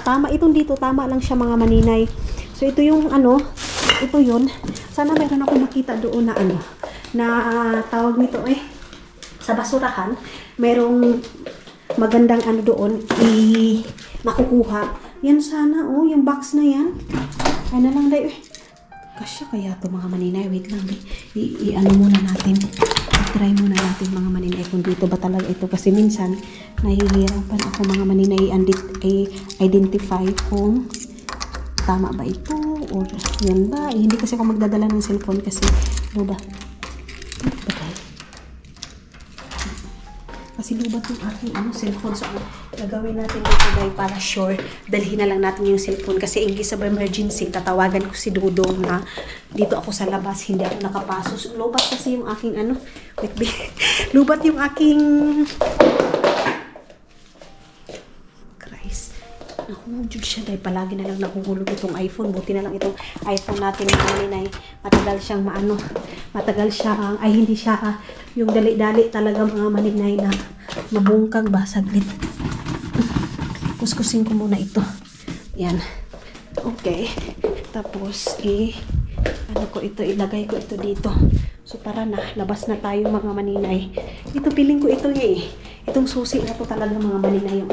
tama itong dito, tama lang siya mga maninay. So ito yung ito yun. Sana meron ako makita doon na tawag nito sa basurahan, merong magandang doon makukuha. Yan sana yung box na yan. Ay na lang dahil kasya kaya to mga maninay. Wait lang muna natin. I-try muna natin mga maninay kung dito ba talaga ito, kasi minsan nahihirapan ako mga maninay identify kung tama ba ito or yan ba. Hindi kasi ako magdadala ng cellphone kasi lubat yung aking cellphone. So gagawin natin dito guys para sure, dalhin na lang natin yung cellphone kasi in case of emergency, tatawagan ko si Dudong na dito ako sa labas, hindi ako nakapasok. So, lubat kasi yung aking lubat yung aking Christ. Nahulog siya dahil palagi na lang nahuhulog itong iPhone. Buti na lang itong iPhone natin mga maninay. Matagal siyang hindi siya yung dali-dali talaga mga maninay na mabungkag ba. Saglit. Kuskusin ko muna ito. Yan. Okay. Tapos, ilagay ko ito dito. So, para na, labas na tayo mga maninay. Ito, piling ko ito itong susi na to talaga mga maninay yung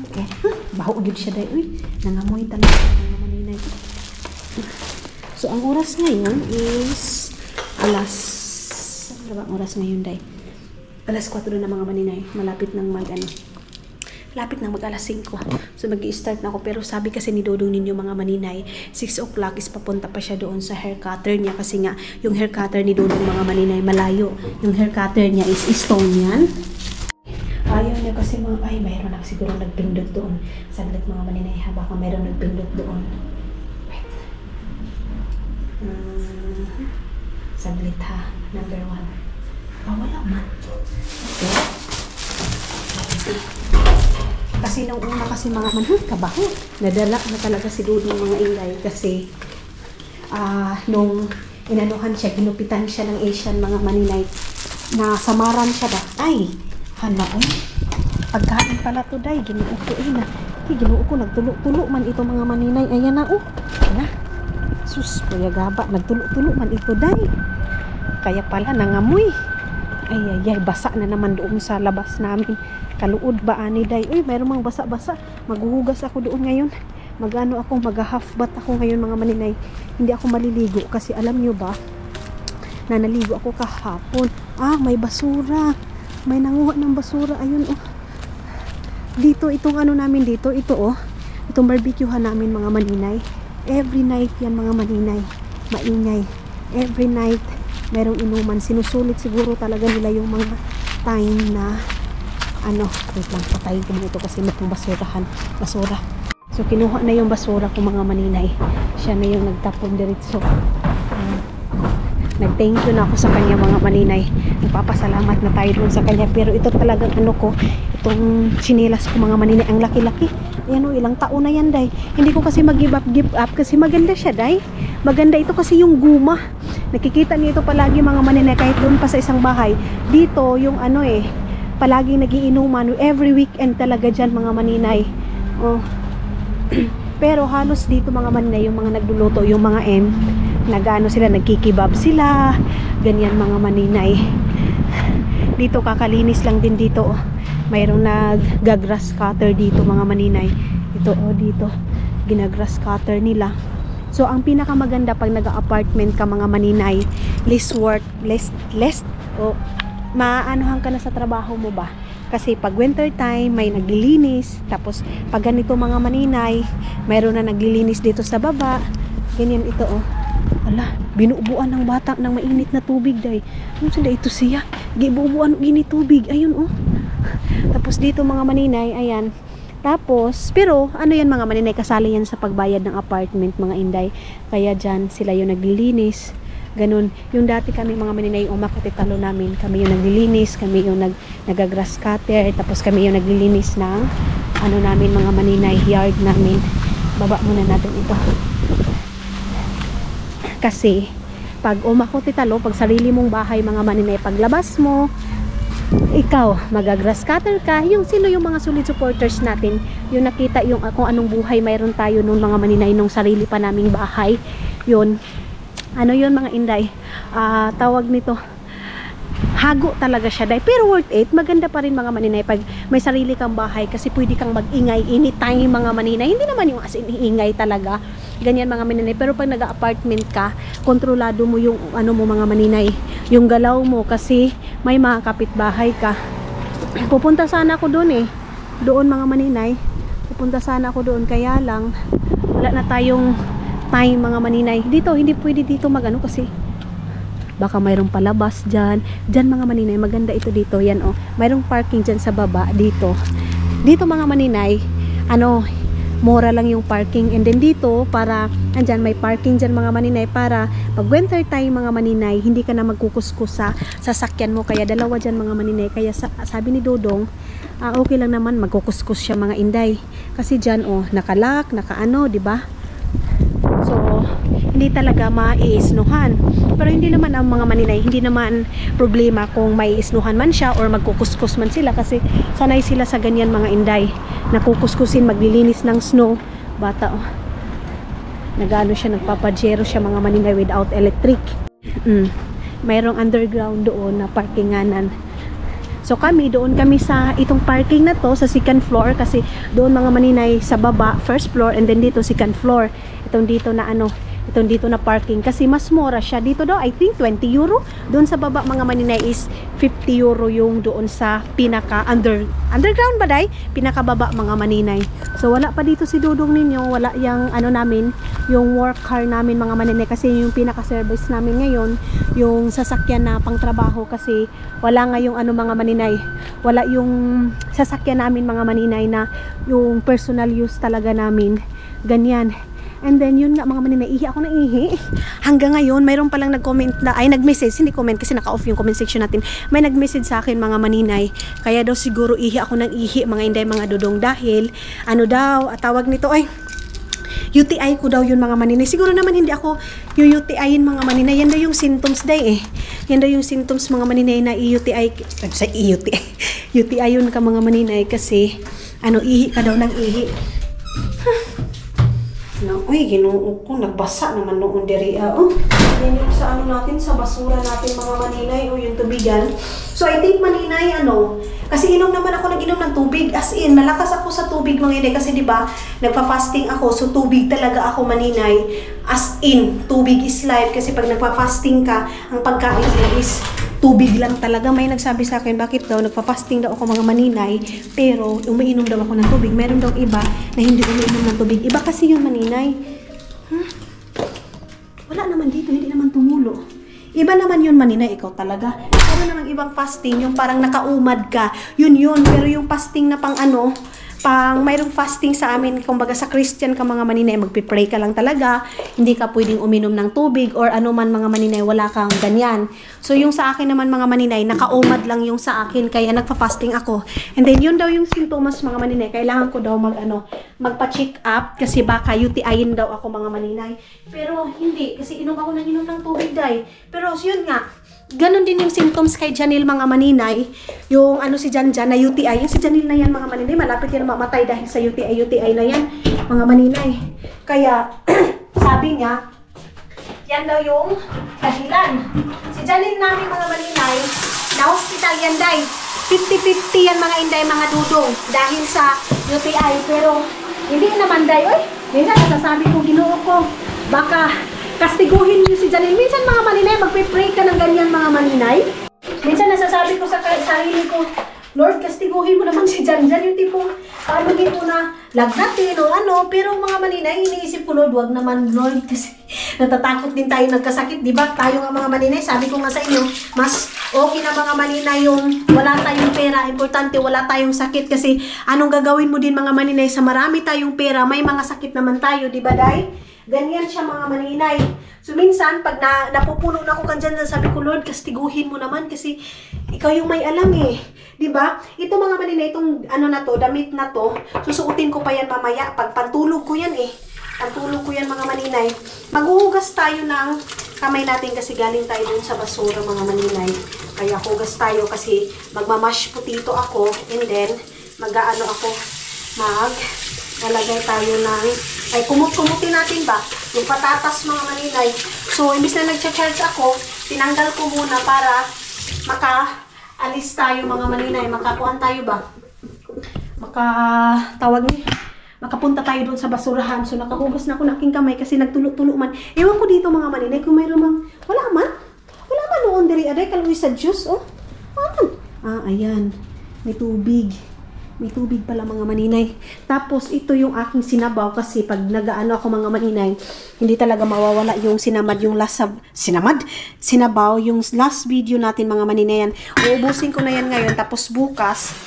okay. Baho yun siya dahil. Nangamoy talaga mga maninay. So, ang oras ngayon is ano ba oras ngayon dahil? Alas 4 na mga maninay. Malapit nang mag alas 5. So mag-i-start na ako. Pero sabi kasi ni Dudong ninyo mga maninay, 6 o'clock is papunta pa siya doon sa hair cutter niya. Kasi nga, yung hair cutter ni Dudong mga maninay malayo. Yung hair cutter niya is Estonian. Ayaw niya kasi mayroon na siguro nagpindot doon. Saglit mga maninay baka mayroon nagpindot doon. Wait. Saglit number 1. Wala man. Okay. Kasi nung una kasi mga kabaho. Nadala na talaga si Dudong mga ingay kasi nung inanuhan siya, ginupitan siya ng Asian mga maninay na samaran siya ba? Pagkain pala to day, ginuo ko nagtulo-tulo man ito mga maninay. Ayan na sus, kuya gaba, nagtulo-tulo man ito day. Kaya pala nangamoy. Basa na naman doon sa labas namin. Kaluod ba ani day? Mayroong mga basa-basa. Maghuhugas ako doon ngayon. Mag-half bath ako ngayon mga maninay. Hindi ako maliligo kasi alam nyo ba na naligo ako kahapon. May basura. May nanguha ng basura. Ayun dito, itong ano namin dito, ito oh, itong barbecuehan namin mga maninay. Every night yan mga maninay, maingay. Every night, merong inuman. Sinusulit siguro talaga nila yung mga time na ano, wait lang, patayin ko dito kasi may basura. So kinuha na yung basura ko mga maninay. Siya na yung nagtapon diretso. Nag-thank you na ako sa kanya mga maninay. Nagpapasalamat na tayo dun sa kanya. Pero ito talagang ano ko, itong chinelas ko mga maninay, ang laki-laki. Ayan o, ilang taon na yan, day. Hindi ko kasi mag-give up kasi maganda siya, day. Maganda ito kasi yung guma. Nakikita niyo ito palagi mga maninay, kahit doon pa sa isang bahay. Dito, yung ano palaging nagiinuman. Every weekend talaga dyan mga maninay. Oh. Pero halos dito mga maninay, yung mga nagluluto, yung mga nagano sila, nagkikibab sila, ganyan mga maninay. Dito kakalinis lang din dito. Mayroong nag-grass cutter dito mga maninay. Ito dito, ginagrass cutter nila. So ang pinakamaganda pag nag-apartment ka mga maninay, less maaanohan ka na sa trabaho mo ba? Kasi pag winter time, may naglilinis. Tapos pag ganito mga maninay, mayroon na naglilinis dito sa baba. Ganyan ito Ala, binubuan ng bata ng mainit na tubig, day. Ano sila ito siya? Gibubuan gini tubig. Ayun Tapos dito mga maninay, ayan. Tapos, pero ano yan mga maninay, kasali yan sa pagbayad ng apartment mga inday. Kaya dyan sila yung naglilinis. Ganun. Yung dati kami mga maninay, umakatitalo namin. Kami yung naglilinis, kami yung nagagrass cutter, tapos kami yung naglilinis ng ano namin mga maninay, yard namin. Baba muna natin ito. Kasi pag umakotitalo, pag sarili mong bahay mga maninay, paglabas mo, ikaw magagrass cutter ka, yung sino yung mga solid supporters natin, yung nakita yung kung anong buhay mayroon tayo nung mga maninay nung sarili pa naming bahay. Yun, ano yun mga inday, tawag nito, hago talaga siya, day. Pero worth it, maganda pa rin mga maninay pag may sarili kang bahay, kasi pwede kang mag-ingay anytime mga maninay. Hindi naman yung as in ingay talaga, ganyan mga maninay. Pero pag nag-apartment ka, kontrolado mo yung ano mo mga maninay, yung galaw mo, kasi may mga kapitbahay ka. Pupunta sana ako doon doon mga maninay, pupunta sana ako doon, kaya lang wala na tayong time mga maninay. Dito, hindi pwede dito magano kasi baka mayroong palabas dyan mga maninay. Maganda ito dito, yan mayroong parking dyan sa baba, dito mga maninay, mura lang yung parking. And then dito, para andyan may parking dyan mga maninay, para pag winter time mga maninay, hindi ka na magkukuskus sa sasakyan mo. Kaya dalawa dyan mga maninay. Kaya sabi ni Dodong, okay lang naman magkukuskus siya mga inday, kasi dyan nakalak, nakaano, diba? So hindi talaga maiisnuhan. Pero hindi naman ang mga maninay, hindi naman problema kung may isnuhan man siya or magkukuskus man sila, kasi sanay sila sa ganyan mga inday, nakukuskusin, maglilinis ng snow. Bata nagano siya, nagpapajero siya mga maninay without electric. Mayroong underground doon na parkinganan. So doon kami sa itong parking na to, sa second floor, kasi doon mga maninay sa baba, first floor, and then dito second floor. Itong dito na parking, kasi mas mura siya dito daw, I think 20 euro. Doon sa baba mga maninay is 50 euro yung doon sa pinaka underground ba day? Pinaka baba mga maninay. So wala pa dito si Dudong ninyo, wala yung namin, yung work car namin mga maninay, kasi yung pinaka service namin ngayon, yung sasakyan na pang trabaho, kasi wala nga yung mga maninay, wala yung sasakyan namin mga maninay na yung personal use talaga namin, ganyan. And then yun nga mga maninay, ihi ako ng ihi. Hanggang ngayon, mayroon palang nag-comment nag-message, hindi comment kasi naka-off yung comment section natin. May nag-message sa akin mga maninay, kaya daw siguro ihi ako ng ihi mga inday, mga dudong, dahil tawag nito UTI ko daw yun mga maninay. Siguro naman hindi ako yung UTI-in mga maninay. Yan daw yung symptoms day Yan daw yung symptoms mga maninay na UTI. UTI yun ka mga maninay, kasi ihi ka daw ng ihi. Uy, ginoo ko, nagbasa naman noon diri. Yan yung sa natin, sa basura natin mga maninay, yung tubigan. So I think maninay, kasi nag-inom ng tubig, as in, malakas ako sa tubig mga inay, kasi diba, nagpa-fasting ako, so tubig talaga ako maninay, as in, tubig is life, kasi pag nagpa-fasting ka, ang pagkain mo is tubig lang talaga. May nagsabi sa akin, bakit daw, nagpa-fasting daw ako mga maninay, pero umiinom daw ako ng tubig. Meron daw iba na hindi umiinom ng tubig. Iba kasi yun, maninay. Wala naman dito, hindi naman tumulo. Iba naman yun, maninay, ikaw talaga. Pero namang ibang fasting, yung parang nakaumad ka. Yun. Pero yung fasting na pang ano, mayroong fasting sa amin, kumbaga sa Christian ka mga maninay, magpipray ka lang talaga, hindi ka pwedeng uminom ng tubig or ano man mga maninay, wala kang ganyan. So yung sa akin naman mga maninay, nakaumad lang yung sa akin, kaya nagpa-fasting ako. And then yun daw yung sintomas mga maninay, kailangan ko daw magpa-check up kasi baka UTI-in daw ako mga maninay. Pero hindi, kasi inom ako ng tubig day. Pero yun nga, ganon din yung symptoms kay Janil mga maninay. Yung si Janjan na UTI. Yung si Janil na yan mga maninay. Malapit yan mamatay dahil sa UTI na yan mga maninay. Kaya sabi niya, yan daw yung dahilan. Si Janil namin mga maninay, na hospital yan day. 50-50 yan mga inday mga dudong. Dahil sa UTI. Pero hindi naman day. Oy, minsan nasasabi ko, Ginoo ko, baka kastiguhin niyo si Janil. Minsan mga maninay, magpe-pray ka ng ganyan mga maninay. Minsan nasasabi ko sa sarili ko, Lord, kastiguhin mo naman si Janjan. Yung tipong, paano dito na lagnatin o ano. Pero mga maninay, iniisip ko, Lord, wag naman Lord. Kasi natatakot din tayo nagkasakit. Diba? Tayo nga mga maninay, sabi ko nga sa inyo, mas okay na mga maninay yung wala tayong pera. Importante, wala tayong sakit. Kasi anong gagawin mo din mga maninay sa marami tayong pera, may mga sakit naman tayo. Diba, Day? Ganyan siya mga maninay. So minsan, pag napupuno na ako kanyan, sabi ko, Lord, kastiguhin mo naman kasi ikaw yung may alam eh. Diba? Ito mga maninay, itong damit na to, susuotin ko pa yan mamaya. Pag pantulog ko yan eh. Pantulog ko yan mga maninay. Maghuhugas tayo ng kamay natin kasi galing tayo dun sa basura mga maninay. Kaya hugas tayo kasi magmamash potato ako and then lalagay tayo ng, kumut-kumutin natin ba? Yung patatas mga maninay. So, imbis na nagcha-charge ako, tinanggal ko muna para maka-alis tayo mga maninay. Makakuan tayo ba? Makapunta tayo doon sa basurahan. So, nakahugas na ako ng aking kamay kasi nagtulo-tulo man. Ewan ko dito mga maninay kung mayroon mang, wala man noon diri aday kaluwi sa juice, oh. Ayan. May tubig. May tubig pala mga maninay. Tapos ito yung aking sinabaw kasi pag nagaano ako mga maninay, hindi talaga mawawala yung sinabaw yung last video natin mga maninay yan. Uubusin ko na yan ngayon tapos bukas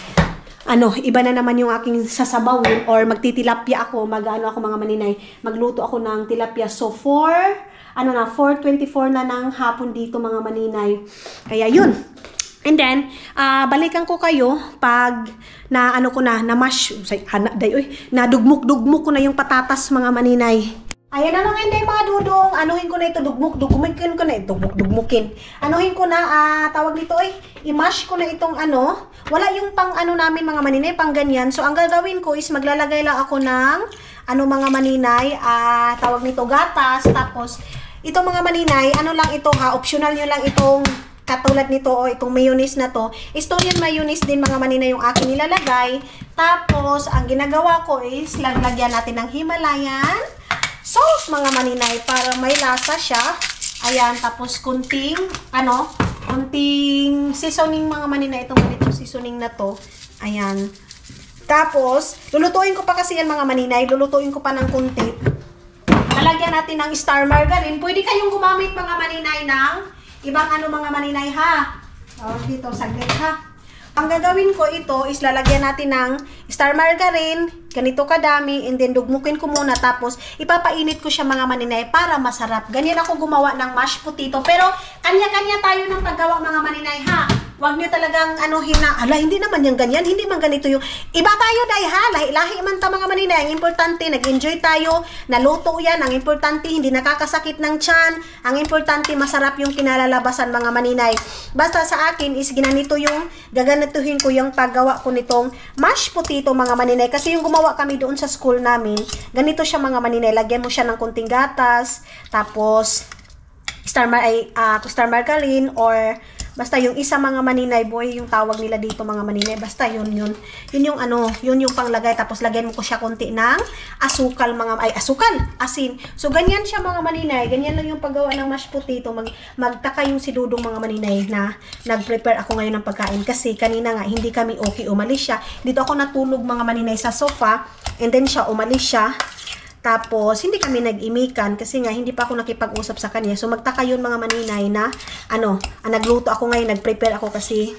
iba na naman yung aking sasabawin or magtitilapia ako, ako mga maninay. Magluto ako ng tilapia. So 4:24 na ng hapon dito mga maninay. Kaya yun. And then, balikan ko kayo pag nadugmuk-dugmuk ko na yung patatas mga maninay. Ayan na mga hindi mga dudong. Anuhin ko na ito, dugmukin ko na ito, dugmukin. Anuhin ko na, tawag dito i-mash ko na itong wala yung pang namin mga maninay, pang ganyan. So, ang gagawin ko is maglalagay lang ako ng, mga maninay, tawag nito gatas. Tapos, ito mga maninay, lang ito optional nyo lang itong, katulad nito itong mayonnaise na to. Istorian mayonnaise din mga maninay yung akin nilalagay. Tapos, ang ginagawa ko is, lagyan natin ng Himalayan sauce mga maninay para may lasa siya. Ayan, tapos kunting seasoning mga maninay, itong ganitong seasoning na to. Ayan. Tapos, lulutuin ko pa kasi yan mga maninay, lulutuin ko pa ng kunti. Lalagyan natin ng star margarine. Pwede kayong gumamit mga maninay ng ibang mga maninay ha. Dito, saglit ha. Ang gagawin ko ito is lalagyan natin ng star margarine, ganito kadami, and then dugmukin ko muna tapos ipapainit ko siya mga maninay para masarap. Ganyan ako gumawa ng mashed potato. Pero kanya-kanya tayo ng paggawa mga maninay ha. Huwag nyo talagang hindi naman yung ganyan, hindi man ganito yung, iba tayo day ha, lahi-lahi man ta mga maninay. Ang importante, nag-enjoy tayo, naluto yan, ang importante, hindi nakakasakit ng tiyan, ang importante, masarap yung kinalalabasan mga maninay. Basta sa akin is ginanito yung, gaganituhin ko yung paggawa ko nitong mashed potato mga maninay. Kasi yung gumawa kami doon sa school namin, ganito siya mga maninay, lagyan mo siya ng kunting gatas, tapos Star Margarine or basta yung isa mga maninay boy, yung tawag nila dito mga maninay, basta yun yung panglagay, tapos lagyan mo ko siya konti ng asin. So ganyan siya mga maninay, ganyan lang yung paggawa ng mashed potato. Magtaka yung si Dudong mga maninay na nag-prepare ako ngayon ng pagkain kasi kanina nga hindi kami okay, umalis siya. Dito ako natulog mga maninay sa sofa, and then siya umalis siya. Tapos, hindi kami nag-imikan kasi nga hindi pa ako nakipag-usap sa kanya. So, magtaka yun mga maninay na, nagluto ako ngayon, nag-prepare ako kasi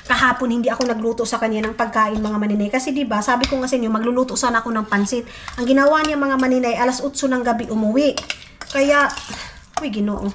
kahapon hindi ako nagluto sa kanya ng pagkain mga maninay. Kasi diba, sabi ko nga sa inyo, magluluto sana ako ng pansit. Ang ginawa niya mga maninay, 8:00 ng gabi umuwi. Kaya, uy, Ginoo.